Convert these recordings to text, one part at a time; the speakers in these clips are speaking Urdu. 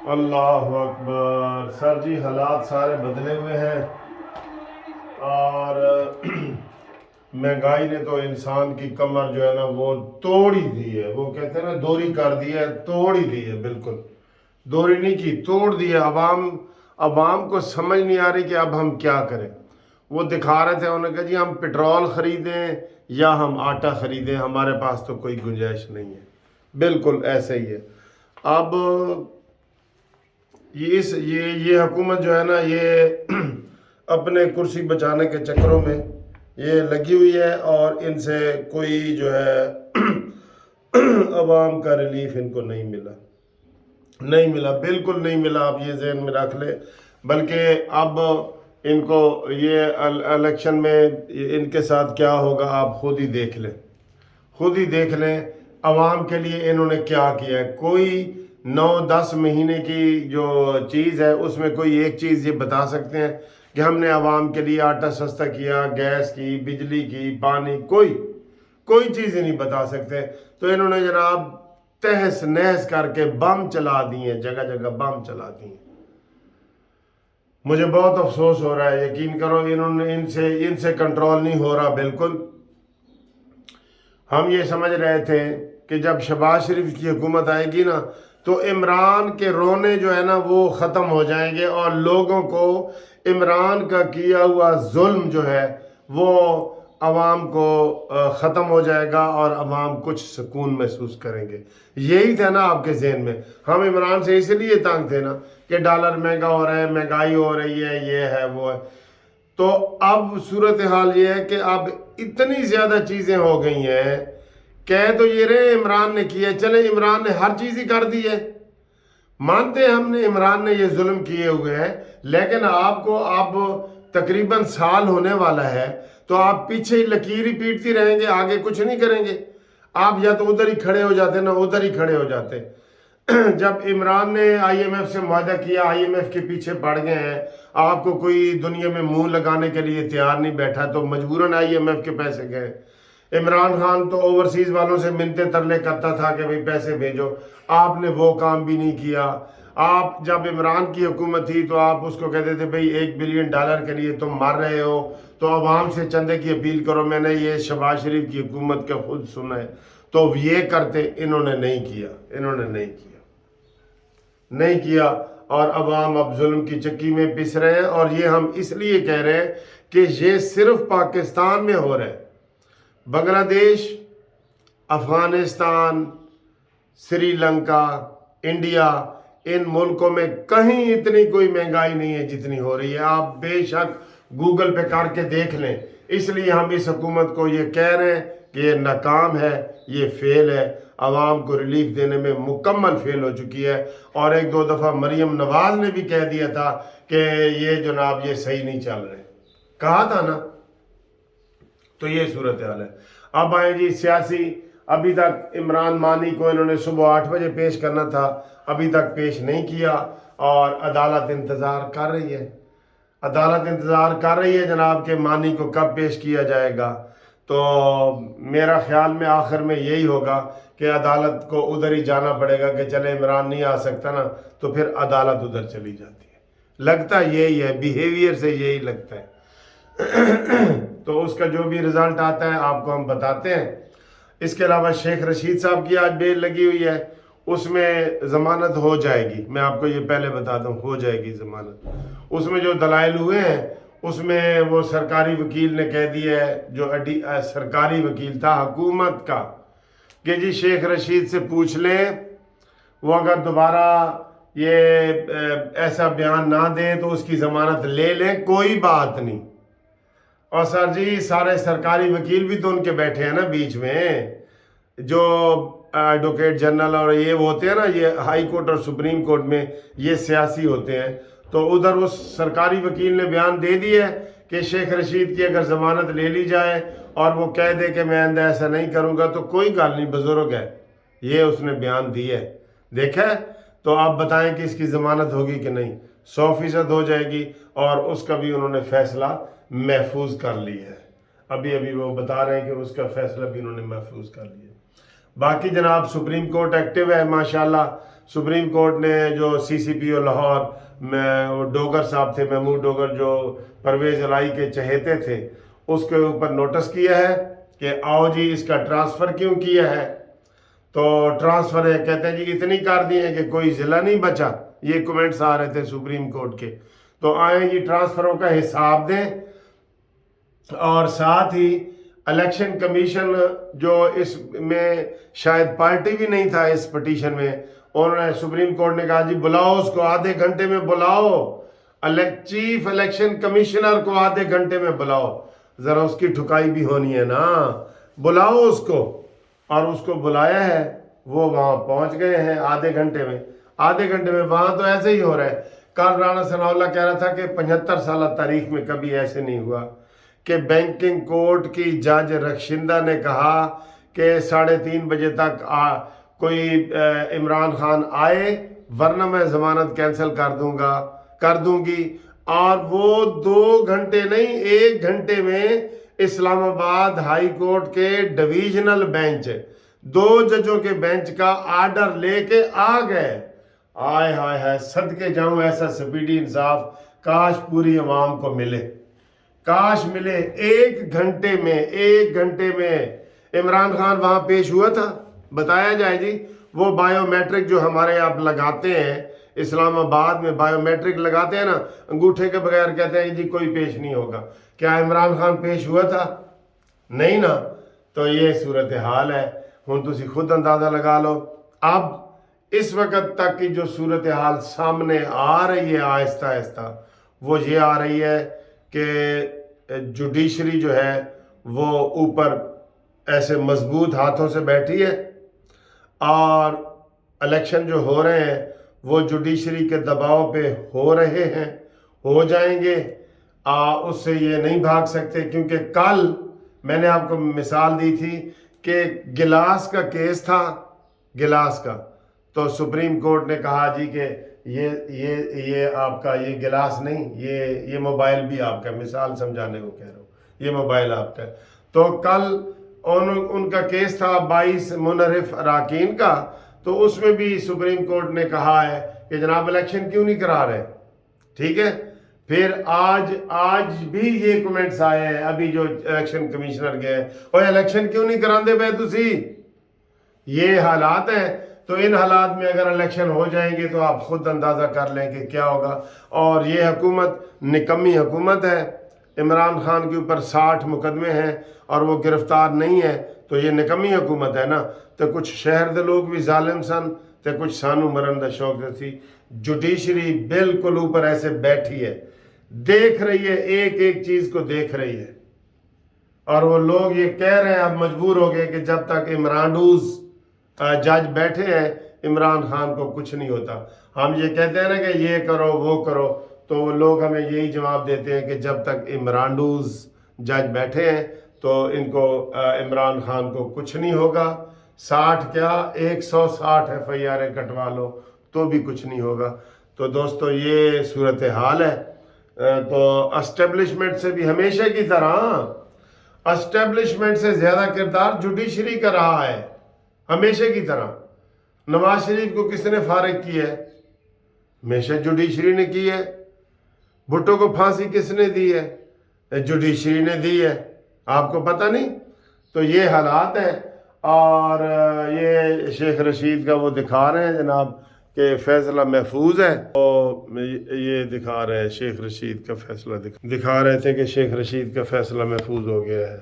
اللہ اکبر سر جی، حالات سارے بدلے ہوئے ہیں اور مہنگائی نے تو انسان کی کمر جو ہے نا وہ توڑ ہی دی ہے. وہ کہتے ہیں نا دوری کر دی ہے، توڑ ہی دی ہے. بالکل دوری نہیں کی، توڑ دی ہے. عوام کو سمجھ نہیں آ رہی کہ اب ہم کیا کریں. وہ دکھا رہے تھے، انہوں نے کہا جی ہم پٹرول خریدیں یا ہم آٹا خریدیں، ہمارے پاس تو کوئی گنجائش نہیں ہے. بالکل ایسے ہی ہے. اب یہ حکومت جو ہے نا، یہ اپنے کرسی بچانے کے چکروں میں یہ لگی ہوئی ہے اور ان سے کوئی جو ہے عوام کا ریلیف ان کو نہیں ملا، بالکل نہیں ملا. آپ یہ ذہن میں رکھ لیں. بلکہ اب ان کو یہ الیکشن میں ان کے ساتھ کیا ہوگا آپ خود ہی دیکھ لیں. عوام کے لیے انہوں نے کیا کیا ہے. کوئی 9-10 مہینے کی جو چیز ہے اس میں کوئی ایک چیز یہ بتا سکتے ہیں کہ ہم نے عوام کے لیے آٹا سستا کیا، گیس کی، بجلی کی، پانی، کوئی چیز ہی نہیں بتا سکتے. تو انہوں نے جناب تہس نہس کر کے بم چلا دیے، جگہ جگہ بم چلا دیے. مجھے بہت افسوس ہو رہا ہے. یقین کرو انہوں نے ان سے کنٹرول نہیں ہو رہا. بالکل ہم یہ سمجھ رہے تھے کہ جب شہباز شریف کی حکومت آئے گی نا تو عمران کے رونے جو ہے نا وہ ختم ہو جائیں گے اور لوگوں کو عمران کا کیا ہوا ظلم جو ہے وہ عوام کو ختم ہو جائے گا اور عوام کچھ سکون محسوس کریں گے. یہی تھا نا آپ کے ذہن میں. ہم عمران سے اس لیے تنگ تھے نا کہ ڈالر مہنگا ہو رہا ہے، مہنگائی ہو رہی ہے، یہ ہے وہ ہے. تو اب صورتحال یہ ہے کہ اب اتنی زیادہ چیزیں ہو گئی ہیں. کہہ تو یہ رہے عمران نے کیا، چلے عمران نے ہر چیز ہی کر دی ہے، مانتے ہیں ہم نے عمران نے یہ ظلم کیے ہوئے ہیں. لیکن آپ کو اب تقریباً سال ہونے والا ہے تو آپ پیچھے ہی لکیر ہی پیٹتی رہیں گے، آگے کچھ نہیں کریں گے. آپ یا تو ادھر ہی کھڑے ہو جاتے نا ادھر ہی کھڑے ہو جاتے. جب عمران نے آئی ایم ایف سے معاہدہ کیا، آئی ایم ایف کے پیچھے پڑ گئے ہیں، آپ کو کوئی دنیا میں منہ لگانے کے لیے تیار نہیں بیٹھا تو مجبوراً آئی ایم ایف کے پیسے گئے. عمران خان تو اوورسیز والوں سے منتیں ترلے کرتا تھا کہ بھئی پیسے بھیجو. آپ نے وہ کام بھی نہیں کیا. آپ جب عمران کی حکومت تھی تو آپ اس کو کہتے تھے بھئی $1 بلین کے لیے تم مر رہے ہو تو عوام سے چندے کی اپیل کرو. میں نے یہ شہباز شریف کی حکومت کا خود سنا ہے. تو یہ کرتے، انہوں نے نہیں کیا اور عوام اب ظلم کی چکی میں پس رہے ہیں. اور یہ ہم اس لیے کہہ رہے ہیں کہ یہ صرف پاکستان میں ہو رہا ہے. بنگلہ دیش، افغانستان، سری لنکا، انڈیا، ان ملکوں میں کہیں اتنی کوئی مہنگائی نہیں ہے جتنی ہو رہی ہے. آپ بے شک گوگل پہ کر کے دیکھ لیں. اس لیے ہم اس حکومت کو یہ کہہ رہے ہیں کہ یہ ناکام ہے، یہ فیل ہے، عوام کو ریلیف دینے میں مکمل فیل ہو چکی ہے. اور 1-2 دفعہ مریم نواز نے بھی کہہ دیا تھا کہ یہ جناب یہ صحیح نہیں چل رہے، کہا تھا نا. تو یہ صورتحال ہے. اب آئیں جی سیاسی. ابھی تک عمران مانی کو انہوں نے صبح 8 بجے پیش کرنا تھا، ابھی تک پیش نہیں کیا اور عدالت انتظار کر رہی ہے جناب کہ مانی کو کب پیش کیا جائے گا. تو میرا خیال میں آخر میں یہی ہوگا کہ عدالت کو ادھر ہی جانا پڑے گا کہ چلے عمران نہیں آ سکتا نا تو پھر عدالت ادھر چلی جاتی ہے. لگتا یہی ہے، بیہیویئر سے یہی لگتا ہے. تو اس کا جو بھی رزلٹ آتا ہے آپ کو ہم بتاتے ہیں. اس کے علاوہ شیخ رشید صاحب کی آج بیل لگی ہوئی ہے، اس میں ضمانت ہو جائے گی. میں آپ کو یہ پہلے بتا دوں، ہو جائے گی ضمانت. اس میں جو دلائل ہوئے ہیں اس میں وہ سرکاری وکیل نے کہہ دیا ہے، جو سرکاری وکیل تھا حکومت کا، کہ جی شیخ رشید سے پوچھ لیں، وہ اگر دوبارہ یہ ایسا بیان نہ دیں تو اس کی ضمانت لے لیں، کوئی بات نہیں. اور سر جی سارے سرکاری وکیل بھی تو ان کے بیٹھے ہیں نا بیچ میں، جو ایڈوکیٹ جنرل اور یہ ہوتے ہیں نا، یہ ہائی کورٹ اور سپریم کورٹ میں یہ سیاسی ہوتے ہیں. تو ادھر اس سرکاری وکیل نے بیان دے دیا ہے کہ شیخ رشید کی اگر ضمانت لے لی جائے اور وہ کہہ دے کہ میں آئندہ ایسا نہیں کروں گا تو کوئی گل نہیں، بزرگ ہے. یہ اس نے بیان دیا ہے، دیکھا ہے. تو آپ بتائیں کہ اس کی ضمانت ہوگی کہ نہیں. 100% ہو جائے گی اور اس کا بھی انہوں نے فیصلہ محفوظ کر لی ہے. ابھی وہ بتا رہے ہیں کہ اس کا فیصلہ بھی انہوں نے محفوظ کر لیا. باقی جناب سپریم کورٹ ایکٹیو ہے ماشاءاللہ. سپریم کورٹ نے جو سی سی پی او لاہور میں وہ ڈوگر صاحب تھے، محمود ڈوگر، جو پرویز الہی کے چہیتے تھے، اس کے اوپر نوٹس کیا ہے کہ آؤ جی اس کا ٹرانسفر کیوں کیا ہے؟ تو ٹرانسفر ہے، کہتے ہیں جی اتنی کر دی ہیں کہ کوئی ضلع نہیں بچا. یہ کومنٹس آ رہے تھے سپریم کورٹ کے. تو آئیں جی ٹرانسفروں کا حساب دیں، اور ساتھ ہی الیکشن کمیشن جو اس میں شاید پارٹی بھی نہیں تھا اس پٹیشن میں، انہوں نے سپریم کورٹ نے کہا جی بلاؤ اس کو، آدھے گھنٹے میں بلاؤ، چیف الیکشن کمیشنر کو آدھے گھنٹے میں بلاؤ. ذرا اس کی ٹھکائی بھی ہونی ہے نا، بلاؤ اس کو. اور اس کو بلایا ہے، وہ وہاں پہنچ گئے ہیں آدھے گھنٹے میں. وہاں تو ایسے ہی ہو رہا ہے. کل رانا ثناء اللہ کہہ رہا تھا کہ 75 سالہ تاریخ میں کبھی ایسے نہیں ہوا کہ بینکنگ کورٹ کی جج رخشندہ نے کہا کہ 3:30 بجے تک کوئی عمران خان آئے ورنہ میں ضمانت کینسل کر دوں گی. اور وہ 2 گھنٹے نہیں 1 گھنٹے میں اسلام آباد ہائی کورٹ کے ڈویژنل بینچ 2 ججوں کے بینچ کا آرڈر لے کے آ گئے. آئے ہائے ہائے، صدقے جاؤں ایسا سپیڈی انصاف کاش پوری عوام کو ملے، کاش ملے. 1 گھنٹے میں عمران خان وہاں پیش ہوا تھا. بتایا جائے جی، وہ بائیو میٹرک جو ہمارے آپ لگاتے ہیں اسلام آباد میں، بائیو میٹرک لگاتے ہیں نا انگوٹھے کے بغیر، کہتے ہیں جی کوئی پیش نہیں ہوگا. کیا عمران خان پیش ہوا تھا؟ نہیں نا. تو یہ صورتحال ہے. ہن تسی خود اندازہ لگا لو. اب اس وقت تک کی جو صورتحال سامنے آ رہی ہے آہستہ آہستہ، وہ یہ آ رہی ہے کہ جوڈیشری جو ہے وہ اوپر ایسے مضبوط ہاتھوں سے بیٹھی ہے، اور الیکشن جو ہو رہے ہیں وہ جوڈیشری کے دباؤ پہ ہو رہے ہیں، ہو جائیں گے. اس سے یہ نہیں بھاگ سکتے، کیونکہ کل میں نے آپ کو مثال دی تھی کہ گلاس کا کیس تھا، گلاس کا. تو سپریم کورٹ نے کہا جی کہ یہ آپ کا یہ گلاس نہیں، یہ موبائل بھی آپ کا، مثال سمجھانے کو کہہ رہا ہوں، یہ موبائل آپ کا. تو کل ان کا کیس تھا 22 منحرف اراکین کا. تو اس میں بھی سپریم کورٹ نے کہا ہے کہ جناب الیکشن کیوں نہیں کرا رہے. ٹھیک ہے. پھر آج بھی یہ کومنٹس آئے ہیں، ابھی جو الیکشن کمیشنر گئے، اور الیکشن کیوں نہیں کراندے بے تسی؟ یہ حالات ہیں. تو ان حالات میں اگر الیکشن ہو جائیں گے تو آپ خود اندازہ کر لیں کہ کیا ہوگا. اور یہ حکومت نکمی حکومت ہے. عمران خان کے اوپر 60 مقدمے ہیں اور وہ گرفتار نہیں ہے، تو یہ نکمی حکومت ہے نا. تو کچھ شہر دے لوگ بھی ظالم سن، تو کچھ سانو مرن دا شوق تھی. جوڈیشری بالکل اوپر ایسے بیٹھی ہے، دیکھ رہی ہے، ایک چیز کو دیکھ رہی ہے. اور وہ لوگ یہ کہہ رہے ہیں، اب مجبور ہو گئے کہ جب تک عمرانڈوز جج بیٹھے ہیں عمران خان کو کچھ نہیں ہوتا. ہم یہ کہتے ہیں نا کہ یہ کرو وہ کرو، تو وہ لوگ ہمیں یہی جواب دیتے ہیں کہ جب تک عمرانڈوز جج بیٹھے ہیں تو ان کو عمران خان کو کچھ نہیں ہوگا. 60 کیا 160 FIR کٹوا لو تو بھی کچھ نہیں ہوگا. تو دوستو یہ صورتحال ہے. تو اسٹیبلشمنٹ سے بھی ہمیشہ کی طرح اسٹیبلشمنٹ سے زیادہ کردار جوڈیشری کا رہا ہے، ہمیشہ کی طرح. نواز شریف کو کس نے فارغ کیا ہے؟ ہمیشہ جوڈیشری نے کی ہے. بھٹو کو پھانسی کس نے دی ہے؟ جوڈیشری نے دی ہے. آپ کو پتہ نہیں؟ تو یہ حالات ہیں. اور یہ شیخ رشید کا وہ دکھا رہے ہیں جناب کہ فیصلہ محفوظ ہے. تو یہ دکھا رہے ہیں شیخ رشید کا فیصلہ دکھا رہے تھے کہ شیخ رشید کا فیصلہ محفوظ ہو گیا ہے.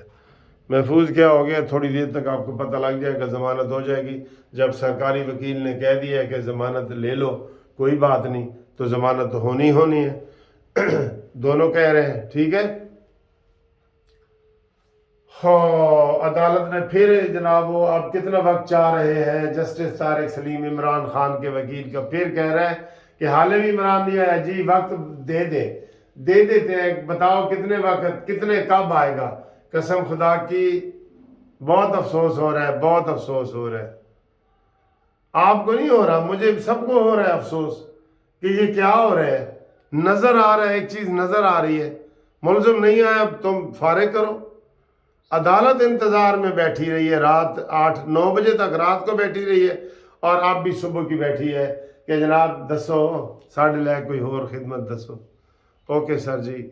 محفوظ کیا ہو گیا؟ تھوڑی دیر تک آپ کو پتہ لگ جائے گا، ضمانت ہو جائے گی. جب سرکاری وکیل نے کہہ دیا ہے کہ ضمانت لے لو کوئی بات نہیں، تو ضمانت تو ہونی ہے. دونوں کہہ رہے ہیں ٹھیک ہے. عدالت نے پھر جناب وہ اب کتنا وقت چاہ رہے ہیں جسٹس طارق سلیم عمران خان کے وکیل کا. پھر کہہ رہے ہیں کہ حال بھی عمران نہیں آیا. جی وقت دے دیتے ہیں، بتاؤ کتنے وقت، کتنے کب آئے گا. قسم خدا کی بہت افسوس ہو رہا ہے، بہت افسوس ہو رہا ہے. آپ کو نہیں ہو رہا، مجھے سب کو ہو رہا ہے افسوس کہ یہ کیا ہو رہا ہے. نظر آ رہا ہے، ایک چیز نظر آ رہی ہے، ملزم نہیں آیا تم فارغ کرو. عدالت انتظار میں بیٹھی رہی ہے، رات 8-9 بجے تک رات کو بیٹھی رہی ہے. اور آپ بھی صبح کی بیٹھی ہے کہ جناب دسو ساڑھے لے کوئی اور خدمت دسو. اوکے سر جی.